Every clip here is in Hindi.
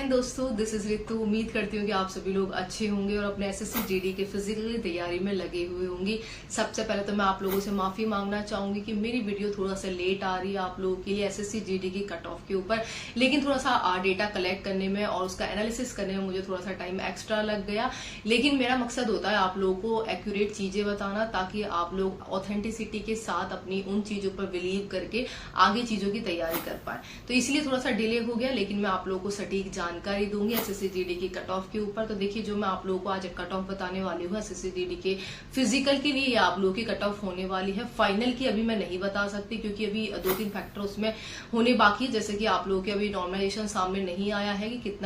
दोस्तों, दिस इज रितु। उम्मीद करती हूँ कि आप सभी लोग अच्छे होंगे और अपने एसएससी जीडी के फिजिकल की तैयारी में लगे हुए होंगे। सबसे पहले तो मैं आप लोगों से माफी मांगना चाहूंगी कि मेरी वीडियो थोड़ा सा लेट आ रही है आप लोगों के लिए एसएससी जीडी की कट ऑफ के ऊपर, लेकिन थोड़ा सा डेटा कलेक्ट करने में और उसका एनालिसिस करने में मुझे थोड़ा सा टाइम एक्स्ट्रा लग गया। लेकिन मेरा मकसद होता है आप लोगों को एक्यूरेट चीजें बताना, ताकि आप लोग ऑथेंटिसिटी के साथ अपनी उन चीजों पर बिलीव करके आगे चीजों की तैयारी कर पाए। तो इसलिए थोड़ा सा डिले हो गया, लेकिन मैं आप लोगों को सटीक जानकारी दूंगी एसएससी जीडी की कट ऑफ के ऊपर। तो देखिए, जो मैं आप लोगों को आज कट ऑफ बताने वाली हूँ एसएससी जीडी के फिजिकल के लिए, आप लोगों की कट ऑफ होने वाली है। फाइनल की अभी मैं नहीं बता सकती, क्योंकि अभी 2-3 फैक्टर उसमें होने बाकी है। जैसे कि आप लोगों के अभी नॉर्मलाइजेशन सामने नहीं आया है कि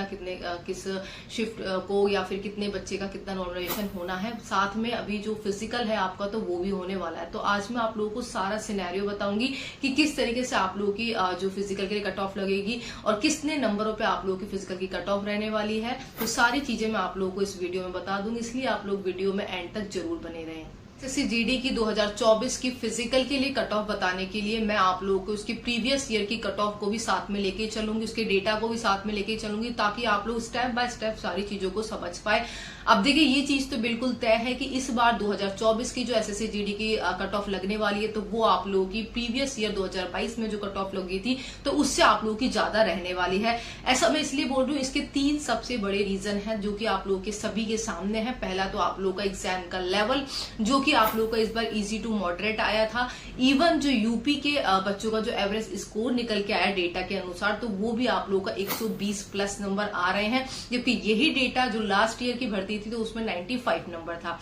किस शिफ्ट को या फिर कितने बच्चे का कितना नॉर्मलाइजेशन होना है। साथ में अभी जो फिजिकल है आपका, तो वो भी होने वाला है। तो आज मैं आप लोगों को सारा सिनेरियो बताऊंगी कि किस तरीके से आप लोगों की जो फिजिकल के लिए कट ऑफ लगेगी और कितने नंबरों पे आप लोगों की फिजिकल की कट ऑफ रहने वाली है। तो सारी चीजें मैं आप लोगों को इस वीडियो में बता दूंगी, इसलिए आप लोग वीडियो में एंड तक जरूर बने रहें। एसएससी जीडी की 2024 की फिजिकल के लिए कट ऑफ बताने के लिए मैं आप लोगों को उसकी प्रीवियस ईयर की कट ऑफ को भी साथ में लेके चलूंगी, उसके डेटा को भी साथ में लेके चलूंगी, ताकि आप लोग स्टेप बाय स्टेप सारी चीजों को समझ पाए। अब देखिए, ये चीज तो बिल्कुल तय है कि इस बार 2024 की जो एसएससी जीडी की कट ऑफ लगने वाली है, तो वो आप लोगों की प्रीवियस ईयर 2022 में जो कट ऑफ लगी थी, तो उससे आप लोगों की ज्यादा रहने वाली है। ऐसा मैं इसलिए बोल रही हूँ, इसके 3 सबसे बड़े रीजन है जो कि आप लोगों के सभी के सामने है। पहला तो आप लोगों का एग्जाम का लेवल, जो कि आप लोगों का इस बार इजी टू मॉडरेट आया था। इवन जो यूपी के बच्चों का जो एवरेज स्कोर निकल के आया डेटा के अनुसार, तो वो भी आप लोगों का 120 प्लस नंबर आ रहे हैं। जबकि यही डेटा जो लास्ट ईयर की भर्ती थी, तो उसमें 95 नंबर था।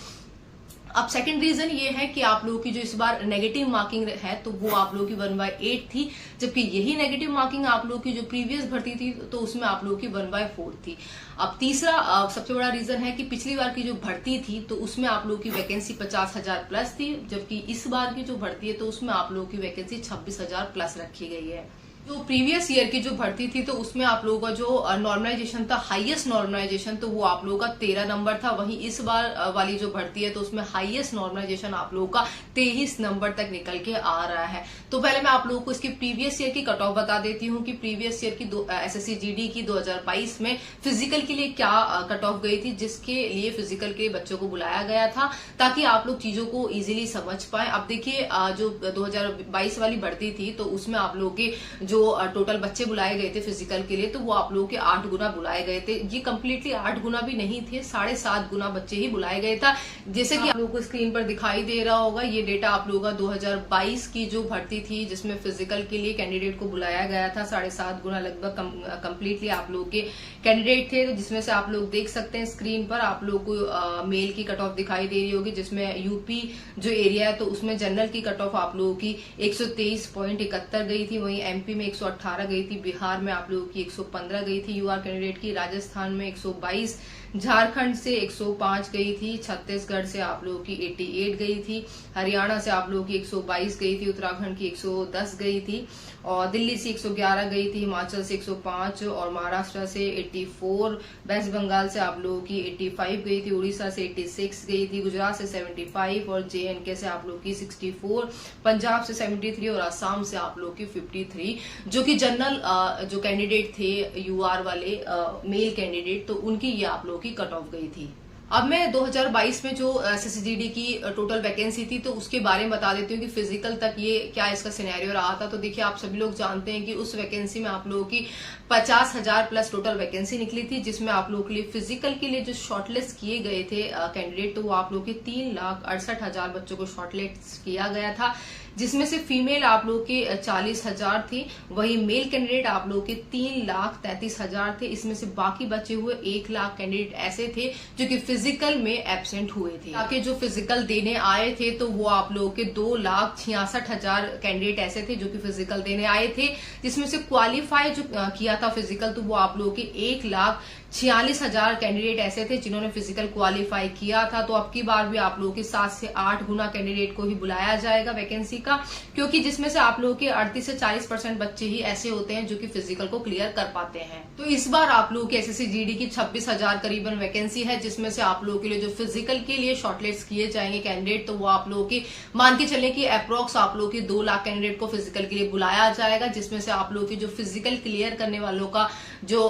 अब सेकंड रीजन ये है कि आप लोगों की जो इस बार नेगेटिव मार्किंग है, तो वो आप लोगों की 1/8 थी। जबकि यही नेगेटिव मार्किंग आप लोगों की जो प्रीवियस भर्ती थी, तो उसमें आप लोगों की 1/4 थी। अब तीसरा सबसे बड़ा रीजन है कि पिछली बार की जो भर्ती थी, तो उसमें आप लोगों की वैकेंसी 50,000 प्लस थी। जबकि इस बार की जो भर्ती है, तो उसमें आप लोगों की वैकेंसी 26,000 प्लस रखी गई है। जो प्रीवियस ईयर की जो भर्ती थी, तो उसमें आप लोगों का जो नॉर्मलाइजेशन था, हाईएस्ट नॉर्मलाइजेशन, तो वो आप लोगों का 13 नंबर था। वहीं इस बार वाली जो भर्ती है, तो उसमें हाईएस्ट नॉर्मलाइजेशन आप लोगों का 23 नंबर तक निकल के आ रहा है। तो पहले मैं आप लोगों को इसकी प्रीवियस ईयर की कट ऑफ बता देती हूँ कि प्रीवियस ईयर की एसएससी जीडी की 2022 में फिजिकल के लिए क्या कट ऑफ गई थी, जिसके लिए फिजिकल के बच्चों को बुलाया गया था, ताकि आप लोग चीजों को इजीली समझ पाए। अब देखिए, जो 2022 वाली भर्ती थी, तो उसमें आप लोगों के जो टोटल बच्चे बुलाए गए थे फिजिकल के लिए, तो वो आप लोगों के 8 गुना बुलाए गए थे। ये कम्प्लीटली 8 गुना भी नहीं थे, 7.5 गुना बच्चे ही बुलाए गए था। जैसे कि आप लोगों को स्क्रीन पर दिखाई दे रहा होगा, ये डेटा आप लोगों का 2022 की जो भर्ती थी, जिसमें फिजिकल के लिए कैंडिडेट को बुलाया गया था। 7.5 गुना लगभग कम्प्लीटली आप लोगों के कैंडिडेट थे। जिसमें से आप लोग देख सकते हैं स्क्रीन पर, आप लोग को मेल की कट ऑफ दिखाई दे रही होगी, जिसमें यूपी जो एरिया है, तो उसमें जनरल की कट ऑफ आप लोगों की 123.71 गई थी। वहीं एमपी में 118 गई थी, बिहार में आप लोगों की 115 गई थी यूआर कैंडिडेट की, राजस्थान में 122, झारखंड से 105 गई थी, छत्तीसगढ़ से आप लोगों की 88 गई थी, हरियाणा से आप लोगों की 122 गई थी, उत्तराखंड की 110 गई थी, और दिल्ली से 111 गई थी, हिमाचल से 105 और महाराष्ट्र से 84, वेस्ट बंगाल से आप लोगों की 85 गई थी, उड़ीसा से 86 गई थी, गुजरात से 75 और जेएनके से आप लोग की 64, पंजाब से 73 और असम से आप लोग की 53, जो कि जनरल जो कैंडिडेट थे यूआर वाले मेल कैंडिडेट, तो उनकी ये आप लोगों की कट ऑफ गई थी। अब मैं 2022 में जो एसएससी जीडी की टोटल वैकेंसी थी, तो उसके बारे में बता देती हूँ कि फिजिकल तक ये क्या इसका सिनेरियो रहा था। तो देखिए, आप सभी लोग जानते हैं कि उस वैकेंसी में आप लोगों की 50,000 प्लस टोटल वैकेंसी निकली थी, जिसमें आप लोगों के लिए फिजिकल के लिए जो शॉर्टलिस्ट किए गए थे कैंडिडेट, तो वो आप लोगों के 3,68,000 बच्चों को शॉर्टलिस्ट किया गया था, जिसमें से फीमेल आप लोग के 40,000 थी। वही मेल कैंडिडेट आप लोग के 3,33,000 थे। इसमें से बाकी बचे हुए 1 लाख कैंडिडेट ऐसे थे जो कि फिजिकल में एब्सेंट हुए थे। ताकि जो फिजिकल देने आए थे, तो वो आप लोगों के 2,66,000 कैंडिडेट ऐसे थे जो कि फिजिकल देने आए थे, जिसमें से क्वालिफाई जो किया था फिजिकल, तो वो आप लोगों के 1,06,000 46,000 कैंडिडेट ऐसे थे जिन्होंने फिजिकल क्वालिफाई किया था। तो अब की बार भी आप लोगों के 7 से 8 गुना कैंडिडेट को ही बुलाया जाएगा वैकेंसी का, क्योंकि जिसमें से आप लोगों के 38 से 40% बच्चे ही ऐसे होते हैं जो कि फिजिकल को क्लियर कर पाते हैं। तो इस बार आप लोगों के एसएससी जीडी की 26,000 करीबन वैकेंसी है, जिसमें से आप लोगों के लिए जो फिजिकल के लिए शॉर्टलिस्ट किए जाएंगे कैंडिडेट, तो वो आप लोगों की मान के चले कि अप्रोक्स आप लोगों की 2 लाख कैंडिडेट को फिजिकल के लिए बुलाया जाएगा, जिसमें से आप लोगों की जो फिजिकल क्लियर करने वालों का जो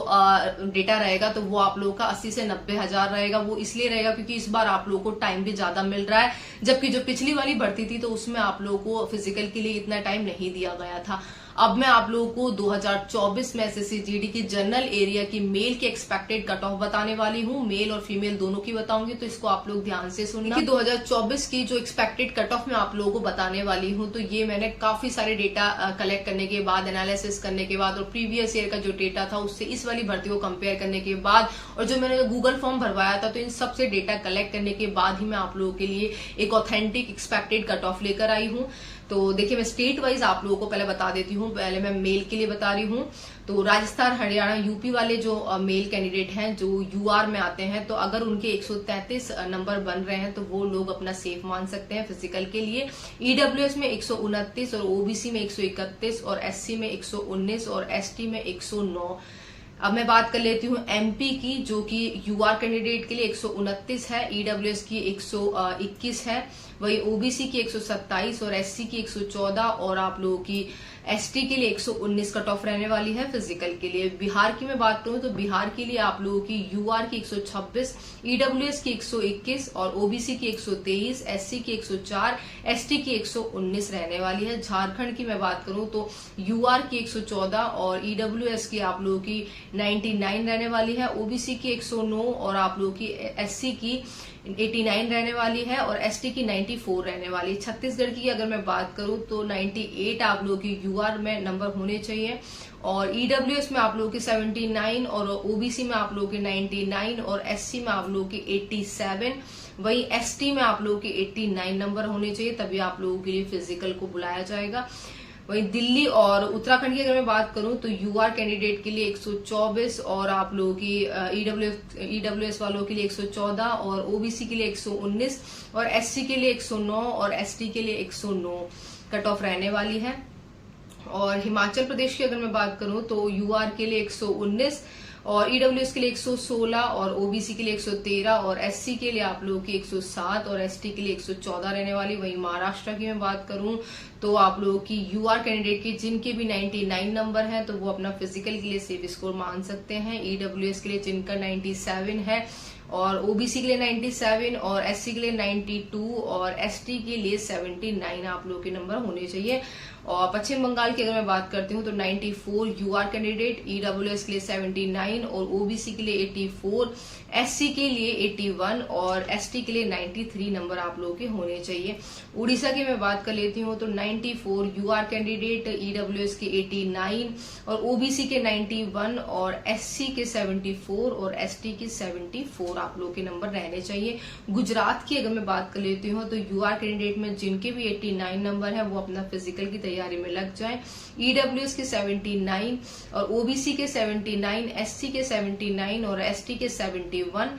डेटा रहेगा तो वो आप लोगों का 80 से 90,000 रहेगा। वो इसलिए रहेगा क्योंकि इस बार आप लोगों को टाइम भी ज्यादा मिल रहा है, जबकि जो पिछली वाली भर्ती थी तो उसमें आप लोगों को फिजिकल के लिए इतना टाइम नहीं दिया गया था। अब मैं आप लोगों को 2024 में एसएससी जीडी की जनरल एरिया की मेल की एक्सपेक्टेड कट ऑफ बताने वाली हूँ, मेल और फीमेल दोनों की बताऊंगी, तो इसको आप लोग ध्यान से सुनिए। 2024 की जो एक्सपेक्टेड कट ऑफ मैं आप लोगों को बताने वाली हूँ, तो ये मैंने काफी सारे डेटा कलेक्ट करने के बाद, एनालिसिस करने के बाद और प्रीवियस ईयर का जो डेटा था उससे इस वाली भर्ती को कंपेयर करने के बाद और जो मैंने गूगल फॉर्म भरवाया था, तो इन सबसे डेटा कलेक्ट करने के बाद ही मैं आप लोगों के लिए एक ऑथेंटिक एक्सपेक्टेड कट ऑफ लेकर आई हूँ। तो देखिए, मैं स्टेट वाइज आप लोगों को पहले बता देती हूँ। पहले मैं मेल के लिए बता रही हूँ। तो राजस्थान, हरियाणा, यूपी वाले जो मेल कैंडिडेट हैं जो यूआर में आते हैं, तो अगर उनके 133 नंबर बन रहे हैं तो वो लोग अपना सेफ मान सकते हैं फिजिकल के लिए। ईडब्ल्यूएस में 129 और ओबीसी में 131 और एससी में 119 और एसटी में 109। अब मैं बात कर लेती हूँ एमपी की, जो कि यूआर कैंडिडेट के लिए 129 है, ईडब्ल्यूएस की 121 है, वही ओबीसी की 127 और एससी की 114 और आप लोगों की एसटी के लिए 119 कट ऑफ रहने वाली है फिजिकल के लिए। बिहार की मैं बात करूं तो बिहार के लिए आप लोगों की यूआर की 126, ईडब्ल्यूएस की 121 और ओबीसी की 123, एससी की 104, एसटी की 119 रहने वाली है। झारखंड की मैं बात करूं तो यूआर की 114 और ईडब्ल्यूएस की आप लोगों की 99 रहने वाली है, ओबीसी की 109 और आप लोगों की एससी की 89 रहने वाली है और एसटी की 94 रहने वाली है। छत्तीसगढ़ की अगर मैं बात करूं तो 98 आप लोगों की यूआर में नंबर होने चाहिए और ईडब्ल्यूएस में आप लोगों की 79 और ओबीसी में आप लोगों की 99 और एससी में आप लोगों की 87, वही एसटी में आप लोगों की 89 नंबर होने चाहिए, तभी आप लोगों के लिए फिजिकल को बुलाया जाएगा। वही दिल्ली और उत्तराखंड की अगर मैं बात करूं तो यूआर कैंडिडेट के लिए 124 और आप लोगों की ईडब्ल्यूएस वालों के लिए 114 और ओबीसी के लिए 119 और एससी के लिए 109 और एसटी के लिए 109 कट ऑफ रहने वाली है। और हिमाचल प्रदेश की अगर मैं बात करूं तो यूआर के लिए 119 और ईडब्ल्यूएस के लिए 116 और ओबीसी के लिए 113 और एससी के लिए आप लोगों की 107 और एसटी के लिए 114 रहने वाली। वहीं महाराष्ट्र की मैं बात करूं तो आप लोगों की यूआर कैंडिडेट की जिनके भी 99 नंबर हैं तो वो अपना फिजिकल के लिए सेफ स्कोर मान सकते हैं। ईडब्ल्यूएस के लिए जिनका 97 है और ओबीसी के लिए 97 और एससी के लिए 92 और एसटी के लिए 79 आप लोगों के नंबर होने चाहिए। और पश्चिम बंगाल की अगर मैं बात करती हूँ तो 94 यूआर कैंडिडेट, ईडब्ल्यूएस के लिए 79 और ओबीसी के लिए 84, एससी के लिए 81 और एसटी के लिए 93 नंबर आप लोगों के होने चाहिए। उड़ीसा की मैं बात कर लेती हूँ तो 94 यूआर कैंडिडेट, ईडब्ल्यूएस के 89 और ओबीसी के 91 और एससी के 74 और एसटी के 74 आप लोगों के नंबर रहने चाहिए। गुजरात की अगर मैं बात कर लेती हूँ तो यूआर कैंडिडेट में जिनके भी 89 नंबर है वो अपना फिजिकल की तैयारी में लग जाए। ईडब्ल्यूएस के 79 और ओबीसी के 79, एससी के 79 और एसटी के 71।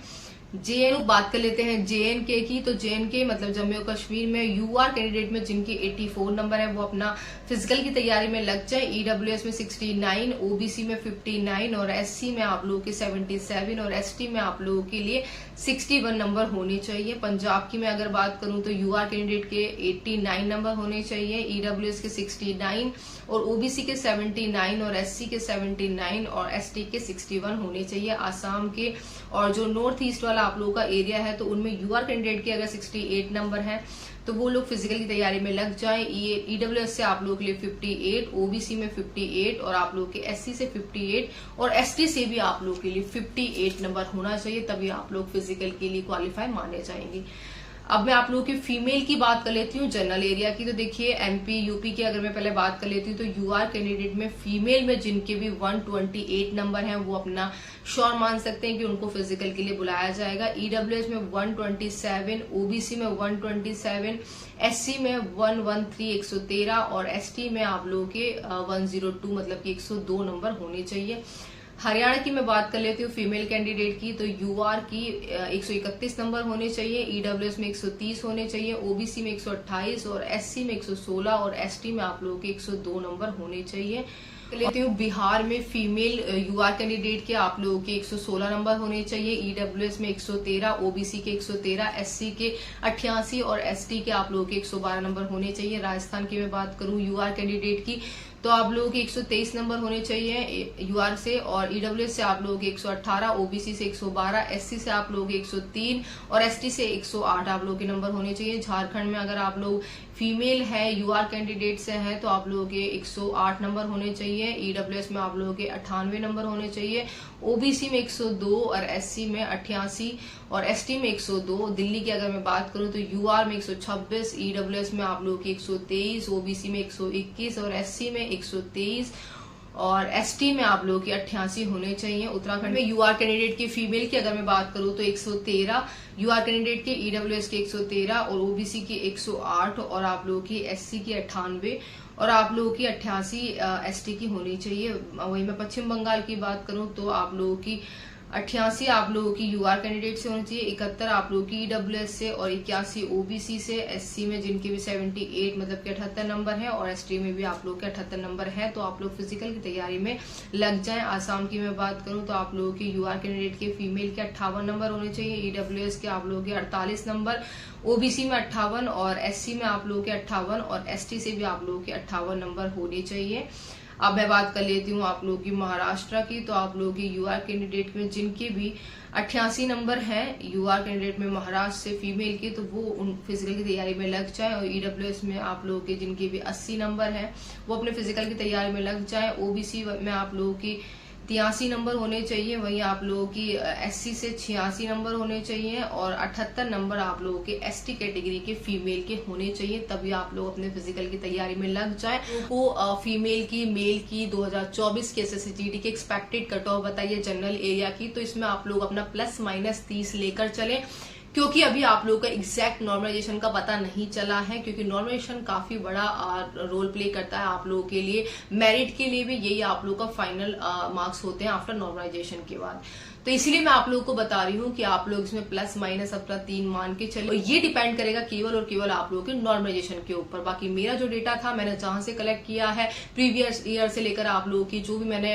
जेएन बात कर लेते हैं जेएनके की, तो जेएनके मतलब जम्मू कश्मीर में यूआर कैंडिडेट में जिनके 84 नंबर है वो अपना फिजिकल की तैयारी में लग जाए। ईडब्ल्यूएस में 69, ओबीसी में 59 और एससी में आप लोगों के 77 और एसटी में आप लोगों के लिए 61 नंबर होने चाहिए। पंजाब की मैं अगर बात करूं तो यूआर कैंडिडेट के 89 नंबर होने चाहिए, ईडब्ल्यूएस के 69 और ओबीसी के 79 और एससी के 79 और एसटी के 61 होने चाहिए। आसाम के और जो नॉर्थ ईस्ट वाला आप लोगों का एरिया है तो उनमें यूआर कैंडिडेट के अगर 68 नंबर है तो वो लोग फिजिकल की तैयारी में लग जाए। ईडब्ल्यूएस से आप लोगों के लिए 58, ओबीसी में 58 और आप लोगों के एससी से 58 और एसटी से भी आप लोगों के लिए 58 नंबर होना चाहिए, तभी आप लोग फिजिकल के लिए क्वालिफाई माने जाएंगे। अब मैं आप लोगों की फीमेल की बात कर लेती हूँ जनरल एरिया की। तो देखिए एमपी यूपी की अगर मैं पहले बात कर लेती हूँ तो यूआर कैंडिडेट में फीमेल में जिनके भी 128 नंबर हैं वो अपना श्योर मान सकते हैं कि उनको फिजिकल के लिए बुलाया जाएगा। ईडब्ल्यूएस में 127, ओबीसी में 127, एससी में 113 113 और एसटी में आप लोगों के 102 मतलब कि 102 नंबर होने चाहिए। हरियाणा की मैं बात कर लेती हूँ फीमेल कैंडिडेट की, तो यूआर की 131 नंबर होने चाहिए, ईडब्ल्यूएस में 130 होने चाहिए, ओबीसी में 128 और एससी में 116 और एसटी में आप लोगों के 102 नंबर होने चाहिए। लेती हूँ बिहार में फीमेल यूआर कैंडिडेट के आप लोगों के 116 नंबर होने चाहिए, ईडब्ल्यूएस में 113, ओबीसी के 113, एससी के 88 और एसटी के आप लोगों के 112 नंबर होने चाहिए। राजस्थान की मैं बात करूं यूआर कैंडिडेट की, तो आप लोगों के 123 नंबर होने चाहिए यूआर से, और ईडब्ल्यूएस से आप लोगों के 118, ओबीसी से 112, एससी से आप लोगों के 103 और एसटी से 108 आप लोगों के नंबर होने चाहिए। झारखंड में अगर आप लोग फीमेल है यूआर कैंडिडेट से हैं तो आप लोगों के 108 नंबर होने चाहिए, ईडब्ल्यूएस में आप लोगों के 98 नंबर होने चाहिए, ओबीसी में 102 और एससी में 88 और एसटी में 102। दिल्ली की अगर मैं बात करूं तो यूआर में 126, ईडब्ल्यूएस में आप लोगों की 123, ओबीसी में 121 और एससी में 123 और एसटी में आप लोगों की 88 होने चाहिए। उत्तराखंड में यूआर कैंडिडेट की फीमेल की अगर मैं बात करूं तो 113 यूआर कैंडिडेट के, ईडब्ल्यूएस के 113 और ओबीसी की 108 और आप लोगों की एससी की 98 और आप लोगों की 88 एसटी की होनी चाहिए। वहीं मैं पश्चिम बंगाल की बात करूं तो आप लोगों की 88 आप लोगों की यूआर कैंडिडेट से होनी चाहिए, 71 आप लोगों की ईडब्ल्यूएस से और 81 ओबीसी से, एससी में जिनके भी 78 मतलब के 78 नंबर है और एसटी में भी आप लोग के 78 नंबर है। तो आप लोग फिजिकल की तैयारी में लग जाएं। आसाम की मैं बात करूं तो आप लोगों के यूआर कैंडिडेट के फीमेल के 58 नंबर होने चाहिए, ईडब्ल्यूएस के आप लोगों के 48 नंबर, ओबीसी में 58 और एससी में आप लोगों के 58 और एसटी से भी आप लोगों के 58 नंबर होने चाहिए। अब मैं बात कर लेती हूँ आप लोगों की महाराष्ट्र की, तो आप लोगों की यूआर कैंडिडेट में जिनके भी 88 नंबर हैं यूआर कैंडिडेट में महाराष्ट्र से फीमेल के, तो वो उन फिजिकल की तैयारी में लग जाए। और ईडब्ल्यूएस में आप लोगों के जिनके भी 80 नंबर हैं वो अपने फिजिकल की तैयारी में लग जाए। ओबीसी में आप लोगों की 83 नंबर होने चाहिए, वहीं आप लोगों की एससी से 86 नंबर होने चाहिए और 78 नंबर आप लोगों के एसटी कैटेगरी के फीमेल के होने चाहिए, तभी आप लोग अपने फिजिकल की तैयारी में लग जाए। वो फीमेल की मेल की 2024 के एसएससी की एक्सपेक्टेड कट ऑफ बताइए जनरल एरिया की, तो इसमें आप लोग अपना ±30 लेकर चले, क्योंकि अभी आप लोगों का एग्जैक्ट नॉर्मलाइजेशन का पता नहीं चला है, क्योंकि नॉर्मलाइजेशन काफी बड़ा रोल प्ले करता है आप लोगों के लिए। मेरिट के लिए भी यही आप लोगों का फाइनल मार्क्स होते हैं आफ्टर नॉर्मलाइजेशन के बाद। तो इसीलिए मैं आप लोगों को बता रही हूँ कि आप लोग इसमें ± अपना 3 मान के चलिए, और ये डिपेंड करेगा केवल और केवल आप लोगों के नॉर्मलाइजेशन के ऊपर। बाकी मेरा जो डेटा था मैंने जहां से कलेक्ट किया है प्रीवियस ईयर से लेकर आप लोगों की जो भी मैंने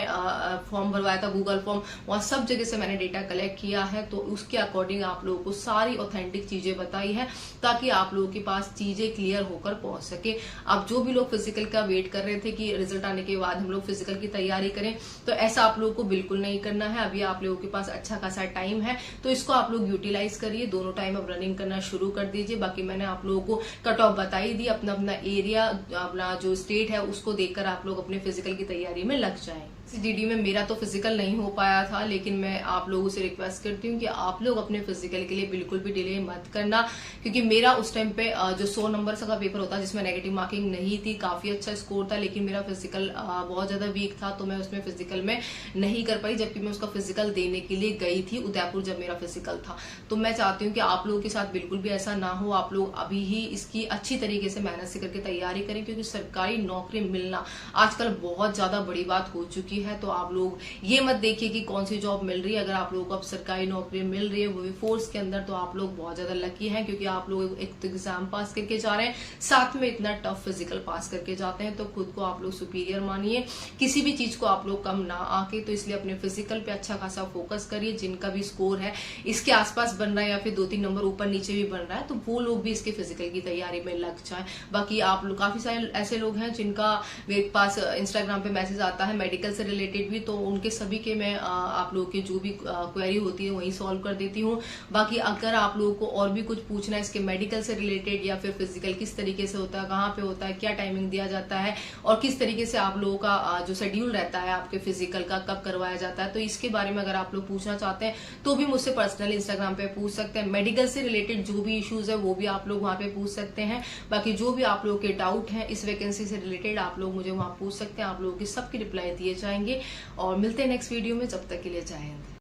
फॉर्म भरवाया था गूगल फॉर्म, वहां सब जगह से मैंने डेटा कलेक्ट किया है, तो उसके अकॉर्डिंग आप लोगों को सारी ऑथेंटिक चीजें बताई है ताकि आप लोगों के पास चीजें क्लियर होकर पहुंच सके। अब जो भी लोग फिजिकल का वेट कर रहे थे कि रिजल्ट आने के बाद हम लोग फिजिकल की तैयारी करें, तो ऐसा आप लोगों को बिल्कुल नहीं करना है। अभी आप लोगों के पास अच्छा खासा टाइम है, तो इसको आप लोग यूटिलाइज करिए, दोनों टाइम अब रनिंग करना शुरू कर दीजिए। बाकी मैंने आप लोगों को कट ऑफ बताई दी, अपना अपना एरिया अपना जो स्टेट है उसको देखकर आप लोग अपने फिजिकल की तैयारी में लग जाएं। जीडी में मेरा तो फिजिकल नहीं हो पाया था, लेकिन मैं आप लोगों से रिक्वेस्ट करती हूँ कि आप लोग अपने फिजिकल के लिए बिल्कुल भी डिले मत करना, क्योंकि मेरा उस टाइम पे जो 100 नंबर का पेपर होता जिसमें नेगेटिव मार्किंग नहीं थी, काफी अच्छा स्कोर था, लेकिन मेरा फिजिकल बहुत ज्यादा वीक था, तो मैं उसमें फिजिकल में नहीं कर पाई, जबकि मैं उसका फिजिकल देने के लिए गई थी उदयपुर जब मेरा फिजिकल था। तो मैं चाहती हूँ कि आप लोगों के साथ बिल्कुल भी ऐसा ना हो, आप लोग अभी ही इसकी अच्छी तरीके से मेहनत से करके तैयारी करें, क्योंकि सरकारी नौकरी मिलना आजकल बहुत ज्यादा बड़ी बात हो चुकी है। तो आप लोग ये मत देखिए कि कौन सी जॉब मिल रही है, अगर आप लोगों को अब सरकारी नौकरी मिल रही है वो भी फोर्स के अंदर, तो आप लोग बहुत ज्यादा लकी हैं, क्योंकि आप लोग एक तो एग्जाम पास करके जा रहे हैं, साथ में इतना टफ फिजिकल पास करके जाते हैं, तो खुद को आप लोग सुपीरियर मानिए, किसी भी चीज को आप लोग कम ना आके। तो इसलिए अपने फिजिकल पे अच्छा खासा फोकस करिए। जिनका भी स्कोर है इसके आसपास बन रहा है या फिर 2-3 नंबर ऊपर नीचे भी बन रहा है, तो वो लोग भी इसके फिजिकल की तैयारी में लग जाए। बाकी आप लोग काफी सारे ऐसे लोग हैं जिनका मेरे पास इंस्टाग्राम पे मैसेज आता है मेडिकल से रिलेटेड भी, तो उनके सभी के मैं आप लोगों की जो भी क्वेरी होती है वही सॉल्व कर देती हूँ। बाकी अगर आप लोगों को और भी कुछ पूछना है इसके मेडिकल से रिलेटेड या फिर फिजिकल किस तरीके से होता है, कहाँ पे होता है, क्या टाइमिंग दिया जाता है और किस तरीके से आप लोगों का जो शेड्यूल रहता है आपके फिजिकल का कब करवाया जाता है, तो इसके बारे में अगर आप लोग पूछना चाहते हैं तो भी मुझसे पर्सनल इंस्टाग्राम पे पूछ सकते हैं। मेडिकल से रिलेटेड जो भी इश्यूज है वो भी आप लोग वहां पे पूछ सकते हैं। बाकी जो भी आप लोगों के डाउट है इस वैकेंसी से रिलेटेड आप लोग मुझे वहां पूछ सकते हैं, आप लोगों की सबकी रिप्लाई दिए जाएंगे। और मिलते हैं नेक्स्ट वीडियो में, जब तक के लिए जय हिंद।